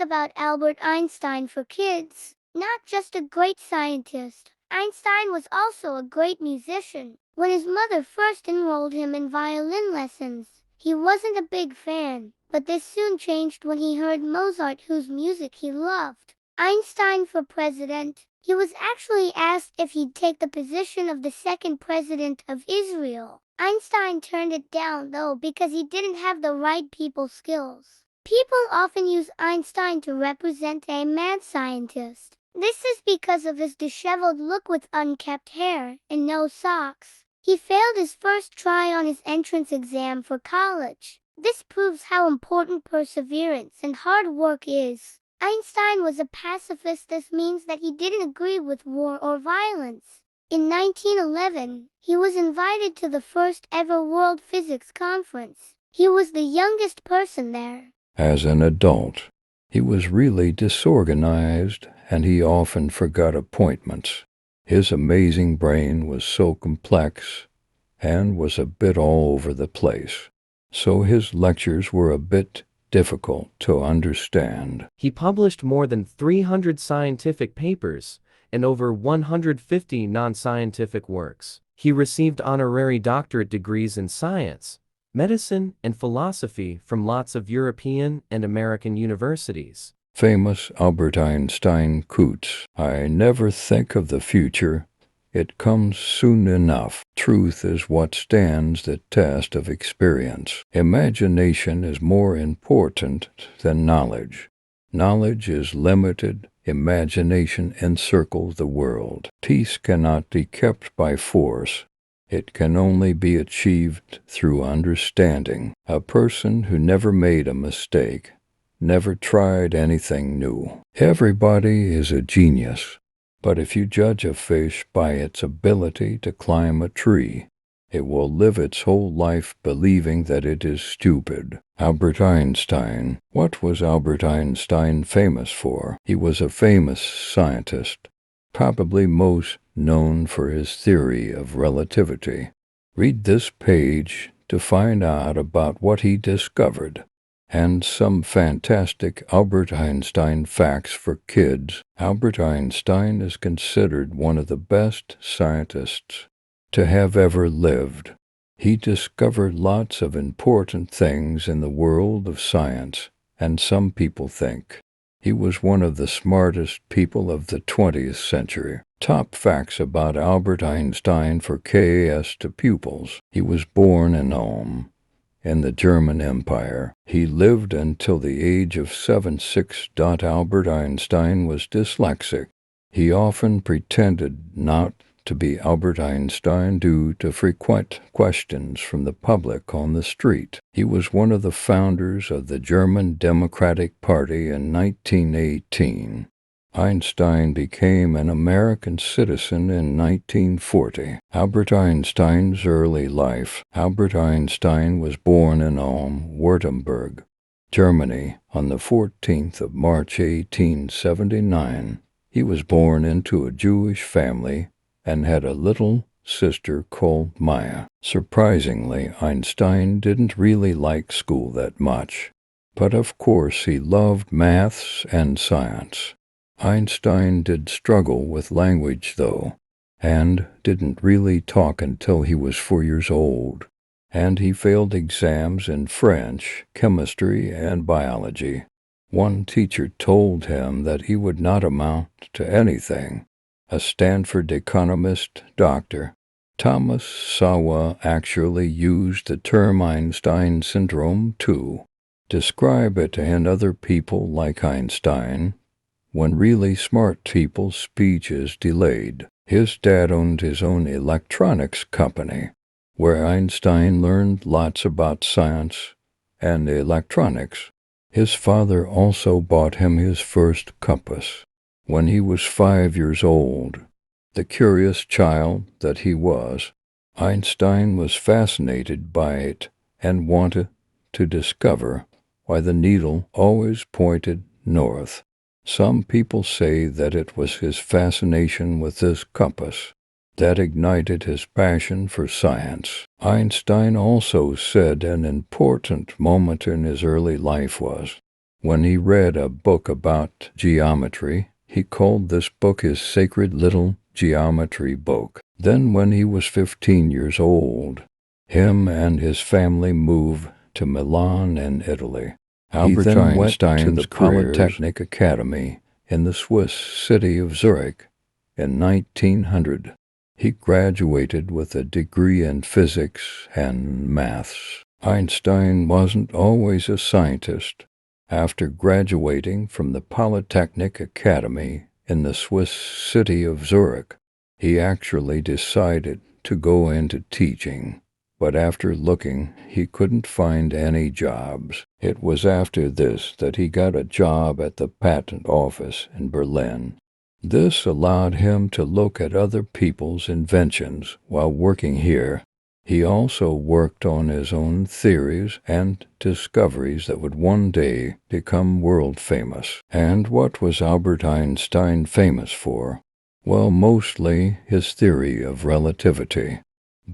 about Albert Einstein for kids. Not just a great scientist, Einstein was also a great musician. When his mother first enrolled him in violin lessons, he wasn't a big fan, but this soon changed when he heard Mozart, whose music he loved. Einstein for president. He was actually asked if he'd take the position of the second president of Israel. Einstein turned it down though because he didn't have the right people skills. People often use Einstein to represent a mad scientist. This is because of his disheveled look with unkempt hair and no socks. He failed his first try on his entrance exam for college. This proves how important perseverance and hard work is. Einstein was a pacifist. This means that he didn't agree with war or violence. In 1911, he was invited to the first ever World Physics Conference. He was the youngest person there. As an adult, he was really disorganized and he often forgot appointments. His amazing brain was so complex and was a bit all over the place, so his lectures were a bit difficult to understand. He published more than 300 scientific papers and over 150 non-scientific works. He received honorary doctorate degrees in science, medicine, and philosophy from lots of European and American universities. Famous Albert Einstein quotes, "I never think of the future. It comes soon enough. Truth is what stands the test of experience. Imagination is more important than knowledge. Knowledge is limited. Imagination encircles the world. Peace cannot be kept by force. It can only be achieved through understanding. A person who never made a mistake never tried anything new. Everybody is a genius, but if you judge a fish by its ability to climb a tree, it will live its whole life believing that it is stupid." Albert Einstein. What was Albert Einstein famous for? He was a famous scientist, probably most known for his theory of relativity. Read this page to find out about what he discovered and some fantastic Albert Einstein facts for kids. Albert Einstein is considered one of the best scientists to have ever lived. He discovered lots of important things in the world of science, and some people think he was one of the smartest people of the 20th century. Top facts about Albert Einstein for KS to pupils. He was born in Ulm, in the German Empire. He lived until the age of 76. Albert Einstein was dyslexic. He often pretended not to be Albert Einstein due to frequent questions from the public on the street. He was one of the founders of the German Democratic Party in 1918. Einstein became an American citizen in 1940. Albert Einstein's early life. Albert Einstein was born in Ulm, Württemberg, Germany, on the 14th of March 1879. He was born into a Jewish family and had a little sister called Maya. Surprisingly, Einstein didn't really like school that much, but of course he loved maths and science. Einstein did struggle with language, though, and didn't really talk until he was 4 years old, and he failed exams in French, chemistry, and biology. One teacher told him that he would not amount to anything. A Stanford economist, Dr. Thomas Sawa, actually used the term Einstein syndrome to describe it and other people like Einstein when really smart people's speech is delayed. His dad owned his own electronics company, where Einstein learned lots about science and electronics. His father also bought him his first compass when he was 5 years old. The curious child that he was, Einstein was fascinated by it and wanted to discover why the needle always pointed north. Some people say that it was his fascination with this compass that ignited his passion for science. Einstein also said an important moment in his early life was When he read a book about geometry, he called this book his sacred little geometry book. Then when he was 15 years old, him and his family moved to Milan in Italy. Albert Einstein went to the Polytechnic Academy in the Swiss city of Zurich in 1900. He graduated with a degree in physics and maths. Einstein wasn't always a scientist. After graduating from the Polytechnic Academy in the Swiss city of Zurich, he actually decided to go into teaching. But after looking, he couldn't find any jobs. It was after this that he got a job at the patent office in Berlin. This allowed him to look at other people's inventions while working here. He also worked on his own theories and discoveries that would one day become world famous. And what was Albert Einstein famous for? Well, mostly his theory of relativity.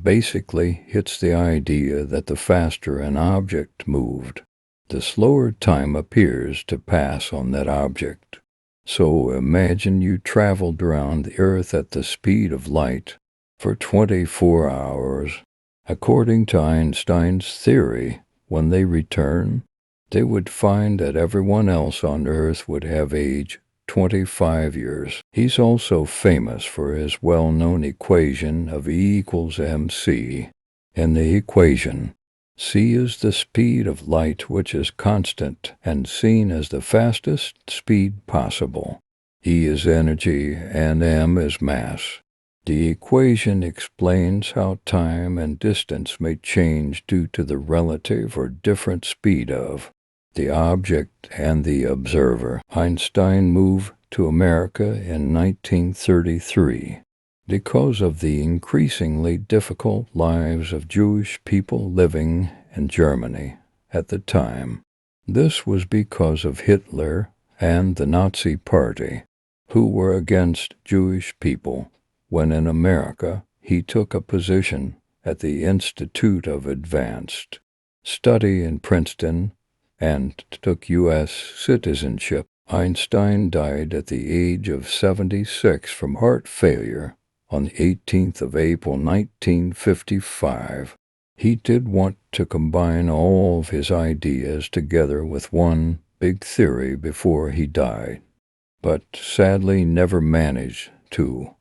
Basically, it's the idea that the faster an object moved, the slower time appears to pass on that object. So imagine you traveled around the Earth at the speed of light for 24 hours. According to Einstein's theory, when they return, they would find that everyone else on Earth would have aged 25 years. He's also famous for his well-known equation of E equals mc. In the equation, c is the speed of light, which is constant and seen as the fastest speed possible. E is energy and m is mass. The equation explains how time and distance may change due to the relative or different speed of the object and the observer. Einstein moved to America in 1933 because of the increasingly difficult lives of Jewish people living in Germany at the time. This was because of Hitler and the Nazi Party, who were against Jewish people. When in America, he took a position at the Institute of Advanced Study in Princeton and took U.S. citizenship. Einstein died at the age of 76 from heart failure on the 18th of April, 1955. He did want to combine all of his ideas together with one big theory before he died, but sadly never managed to.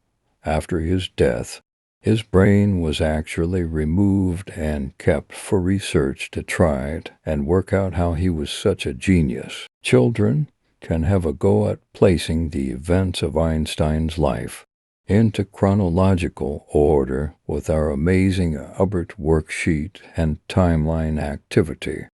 After his death, his brain was actually removed and kept for research to try it and work out how he was such a genius. Children can have a go at placing the events of Einstein's life into chronological order with our amazing Albert worksheet and timeline activity.